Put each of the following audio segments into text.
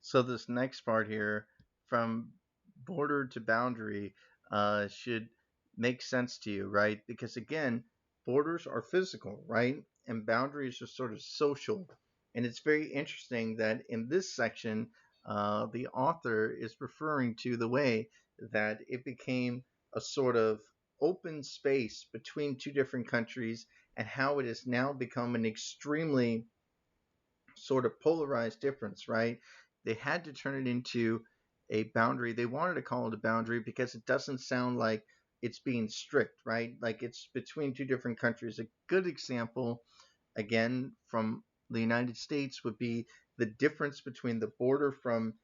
So this next part here, from border to boundary, should make sense to you, right? Because again, borders are physical, right? And boundaries are sort of social. And it's very interesting that in this section, the author is referring to the way that it became a sort of open space between two different countries and how it has now become an extremely sort of polarized difference, right? They had to turn it into a boundary. They wanted to call it a boundary because it doesn't sound like it's being strict, right? Like it's between two different countries. A good example, again, from the United States would be the difference between the border from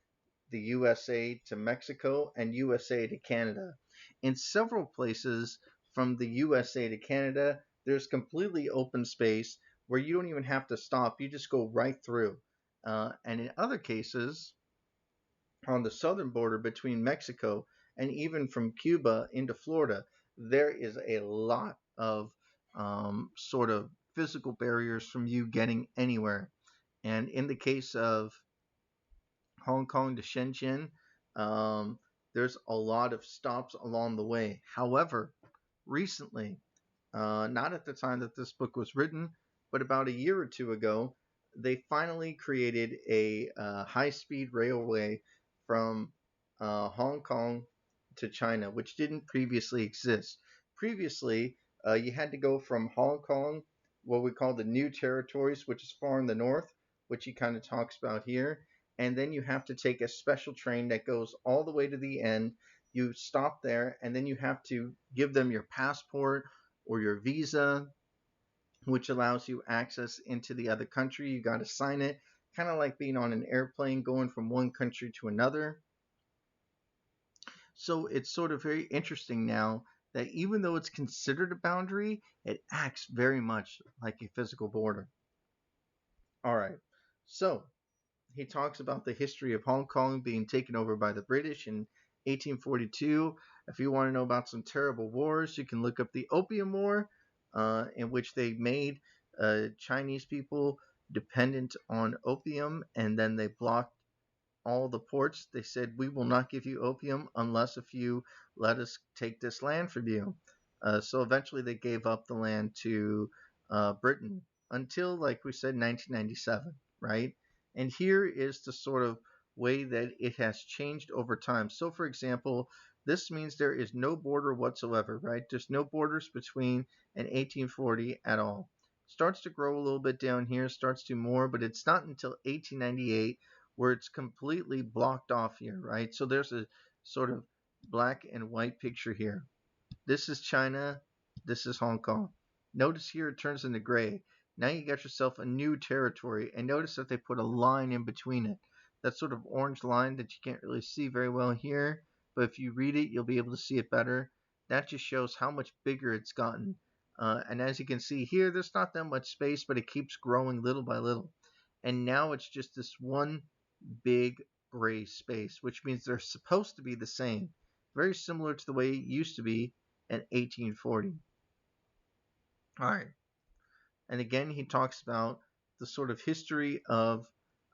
the USA to Mexico and USA to Canada. In several places from the USA to Canada, there's completely open space where you don't even have to stop. You just go right through. And in other cases, on the southern border between Mexico and even from Cuba into Florida, there is a lot of sort of physical barriers from you getting anywhere. And in the case of Hong Kong to Shenzhen, there's a lot of stops along the way. However, recently, not at the time that this book was written, but about a year or two ago, they finally created a high-speed railway from Hong Kong to China, which didn't previously exist. Previously, you had to go from Hong Kong, what we call the New Territories, which is far in the north, which he kind of talks about here, and then you have to take a special train that goes all the way to the end. You stop there, and then you have to give them your passport or your visa, which allows you access into the other country. You got to sign it, kind of like being on an airplane going from one country to another. So it's sort of very interesting now that even though it's considered a boundary, it acts very much like a physical border. All right. So he talks about the history of Hong Kong being taken over by the British in 1842. If you want to know about some terrible wars, you can look up the Opium War, in which they made Chinese people dependent on opium, and then they blocked all the ports. They said, "We will not give you opium unless if you let us take this land from you." So eventually they gave up the land to Britain until, like we said, 1997, right? And here is the sort of way that it has changed over time. So, for example, this means there is no border whatsoever, right? There's no borders between an 1840 at all. Starts to grow a little bit down here, starts to more, but it's not until 1898 where it's completely blocked off here, right? So there's a sort of black and white picture here. This is China. This is Hong Kong. Notice here it turns into gray. Now you got yourself a new territory, and notice that they put a line in between it. That sort of orange line that you can't really see very well here, but if you read it, you'll be able to see it better. That just shows how much bigger it's gotten. And as you can see here, there's not that much space, but it keeps growing little by little. And now it's just this one big gray space, which means they're supposed to be the same. Very similar to the way it used to be in 1840. All right. And again, he talks about the sort of history of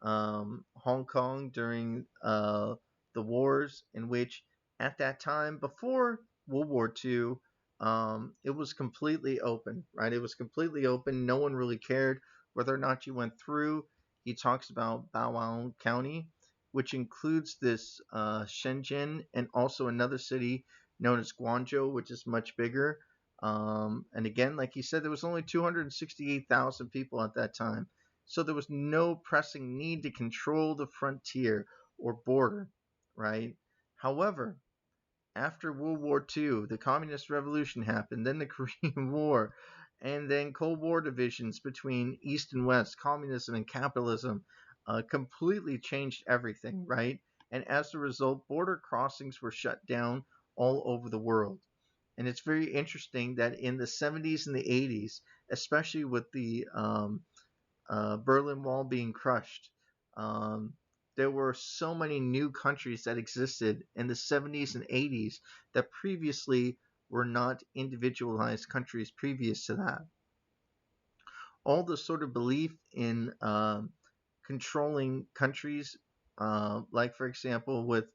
Hong Kong during the wars, in which at that time, before World War II, it was completely open, right? It was completely open. No one really cared whether or not you went through. He talks about Bawang County, which includes this Shenzhen and also another city known as Guangzhou, which is much bigger. And again, like he said, there was only 268,000 people at that time. So there was no pressing need to control the frontier or border, right? However, after World War II, the Communist Revolution happened, then the Korean War, and then Cold War divisions between East and West, communism and capitalism, completely changed everything, right? And as a result, border crossings were shut down all over the world. And it's very interesting that in the 70s and the 80s, especially with the Berlin Wall being crushed, there were so many new countries that existed in the 70s and 80s that previously were not individualized countries previous to that. All the sort of belief in controlling countries like for example, with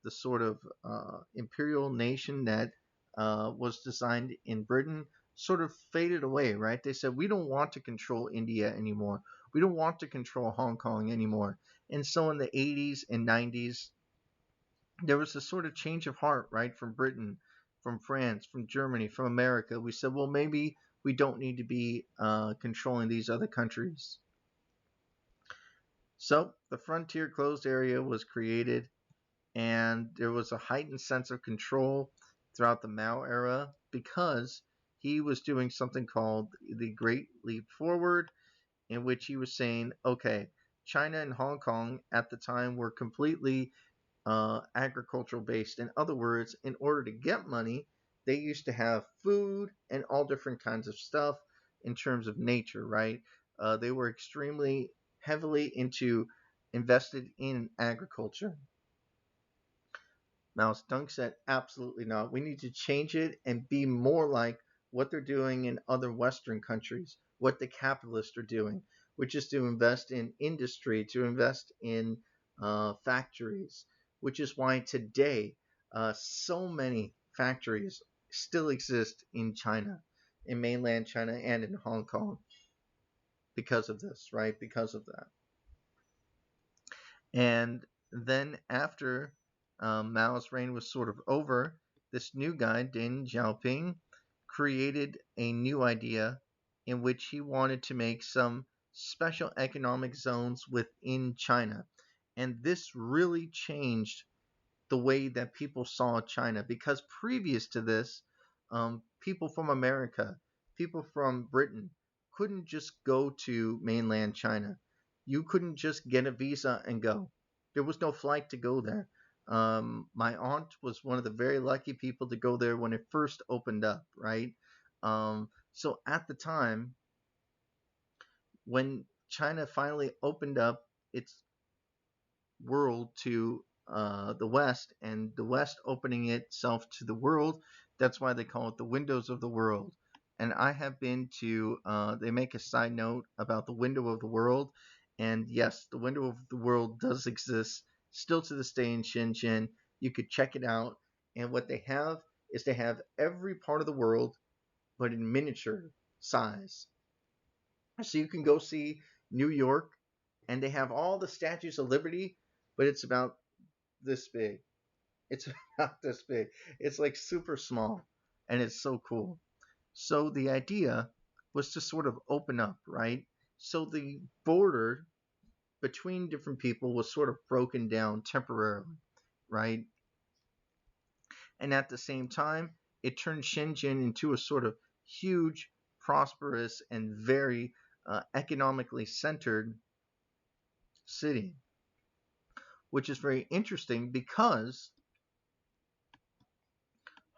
the sort of imperial nation that was designed in Britain, sort of faded away, right? They said, we don't want to control India anymore. We don't want to control Hong Kong anymore. And so in the 80s and 90s, there was a sort of change of heart, right? From Britain, from France, from Germany, from America. We said, well, maybe we don't need to be controlling these other countries. So the frontier closed area was created, and there was a heightened sense of control throughout the Mao era because he was doing something called the Great Leap Forward, in which he was saying, okay, China and Hong Kong at the time were completely agricultural based. In other words, in order to get money, they used to have food and all different kinds of stuff in terms of nature, right? They were extremely heavily into invested in agriculture. Mouse Dunk said, absolutely not. We need to change it and be more like what they're doing in other Western countries, what the capitalists are doing, which is to invest in industry, to invest in factories, which is why today so many factories still exist in China, in mainland China and in Hong Kong because of this, right? Because of that. And then after Mao's reign was sort of over, this new guy, Deng Xiaoping, created a new idea in which he wanted to make some special economic zones within China. And this really changed the way that people saw China because previous to this, people from America, people from Britain couldn't just go to mainland China. You couldn't just get a visa and go. There was no flight to go there. My aunt was one of the very lucky people to go there when it first opened up, right? So at the time, when China finally opened up its world to the West and the West opening itself to the world. That's why they call it the windows of the world. And I have been to, they make a side note about the window of the world. And yes, the window of the world does exist still to this day in Shenzhen. You could check it out. And what they have is they have every part of the world, but in miniature size. So you can go see New York, and they have all the statues of liberty, but it's about this big. It's about this big. It's like super small, and it's so cool. So the idea was to sort of open up, right? So the border between different people was sort of broken down temporarily, right? And at the same time, it turned Shenzhen into a sort of huge, prosperous, and very economically centered city, which is very interesting because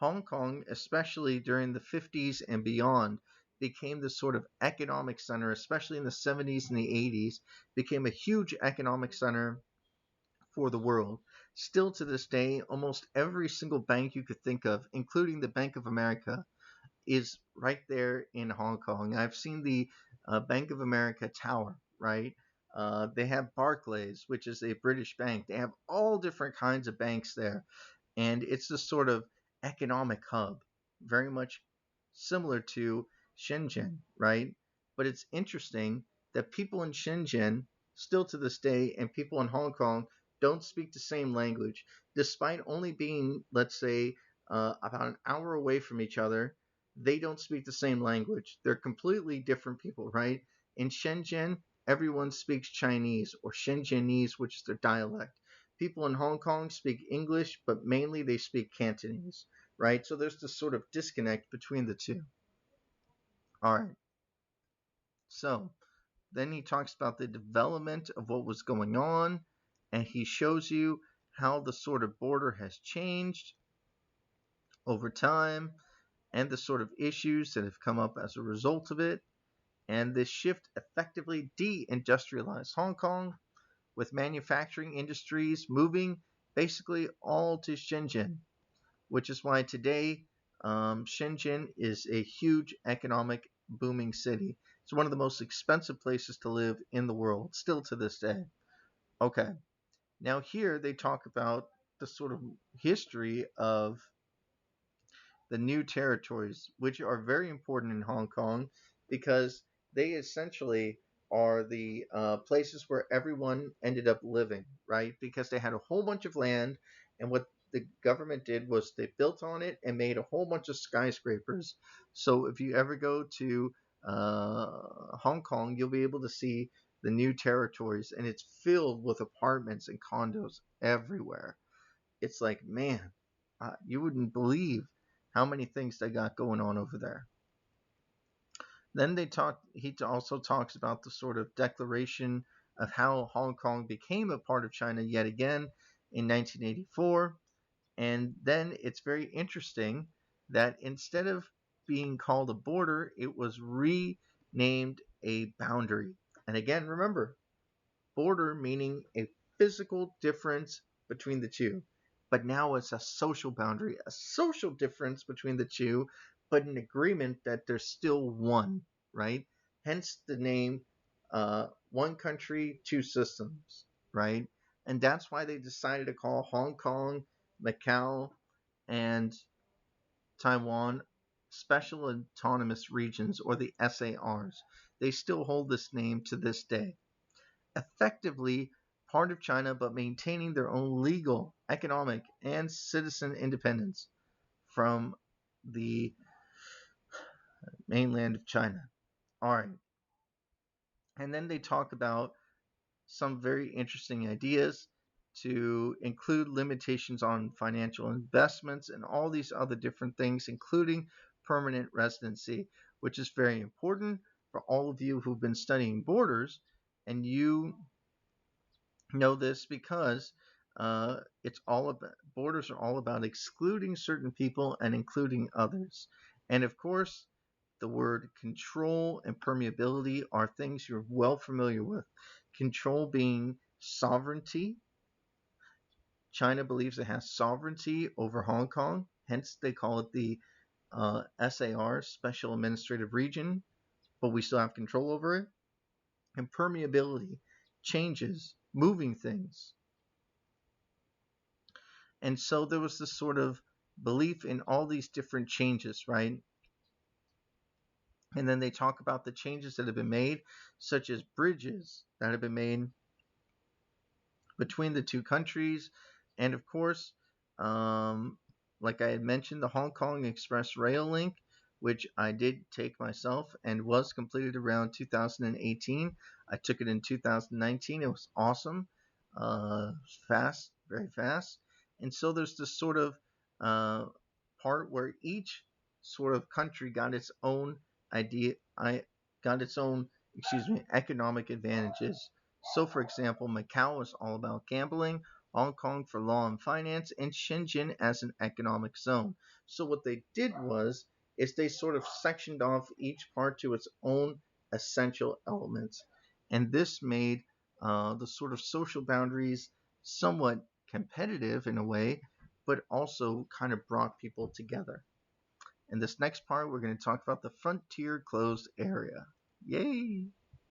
Hong Kong, especially during the 50s and beyond, became this sort of economic center, especially in the 70s and the 80s, became a huge economic center for the world. Still to this day, almost every single bank you could think of, including the Bank of America, is right there in Hong Kong. I've seen the Bank of America Tower, right? They have Barclays, which is a British bank. They have all different kinds of banks there. And it's this sort of economic hub, very much similar to Shenzhen, right? But it's interesting that people in Shenzhen, still to this day, and people in Hong Kong don't speak the same language, despite only being, let's say, about an hour away from each other. They don't speak the same language. They're completely different people, right? In Shenzhen, everyone speaks Chinese or Shenzhenese, which is their dialect. People in Hong Kong speak English, but mainly they speak Cantonese, right? So there's this sort of disconnect between the two. All right. So then he talks about the development of what was going on, and he shows you how the sort of border has changed over time and the sort of issues that have come up as a result of it. And this shift effectively deindustrialized Hong Kong, with manufacturing industries moving basically all to Shenzhen, which is why today Shenzhen is a huge economic booming city. It's one of the most expensive places to live in the world, still to this day. Okay, Now, here they talk about the sort of history of the new territories, which are very important in Hong Kong because they essentially are the places where everyone ended up living, right? Because they had a whole bunch of land, and what the government did was they built on it and made a whole bunch of skyscrapers. So if you ever go to Hong Kong, you'll be able to see the new territories, and it's filled with apartments and condos everywhere. It's like, man, you wouldn't believe how many things they got going on over there. Then they talk. He also talks about the sort of declaration of how Hong Kong became a part of China yet again in 1984. And then it's very interesting that instead of being called a border, it was renamed a boundary. And again, remember, border meaning a physical difference between the two. But now it's a social boundary, a social difference between the two, but an agreement that there's still one, right? Hence the name one country, two systems, right? And that's why they decided to call Hong Kong, Macau, and Taiwan special autonomous regions, or the SARs. They still hold this name to this day, effectively part of China but maintaining their own legal, economic, and citizen independence from the mainland of China. All right. And then they talk about some very interesting ideas to include limitations on financial investments and all these other different things, including permanent residency, which is very important for all of you who've been studying borders. And you know this because it's all about borders are all about excluding certain people and including others. And of course, the word control and permeability are things you're well familiar with. Control being sovereignty. China believes it has sovereignty over Hong Kong, hence they call it the SAR, Special Administrative Region, but we still have control over it. And permeability, changes, moving things. And so there was this sort of belief in all these different changes, right? And then they talk about the changes that have been made, such as bridges that have been made between the two countries. And of course, um, like I had mentioned, the Hong Kong Express Rail Link, which I did take myself and was completed around 2018. I took it in 2019. It was awesome, fast, very fast. And so there's this sort of uh, part where each sort of country got its own idea, I got its own, excuse me, economic advantages. So, for example, Macau is all about gambling, Hong Kong for law and finance, and Shenzhen as an economic zone. So, what they did was is they sort of sectioned off each part to its own essential elements, and this made the sort of social boundaries somewhat competitive in a way, but also kind of brought people together. In this next part, we're going to talk about the frontier closed area. Yay!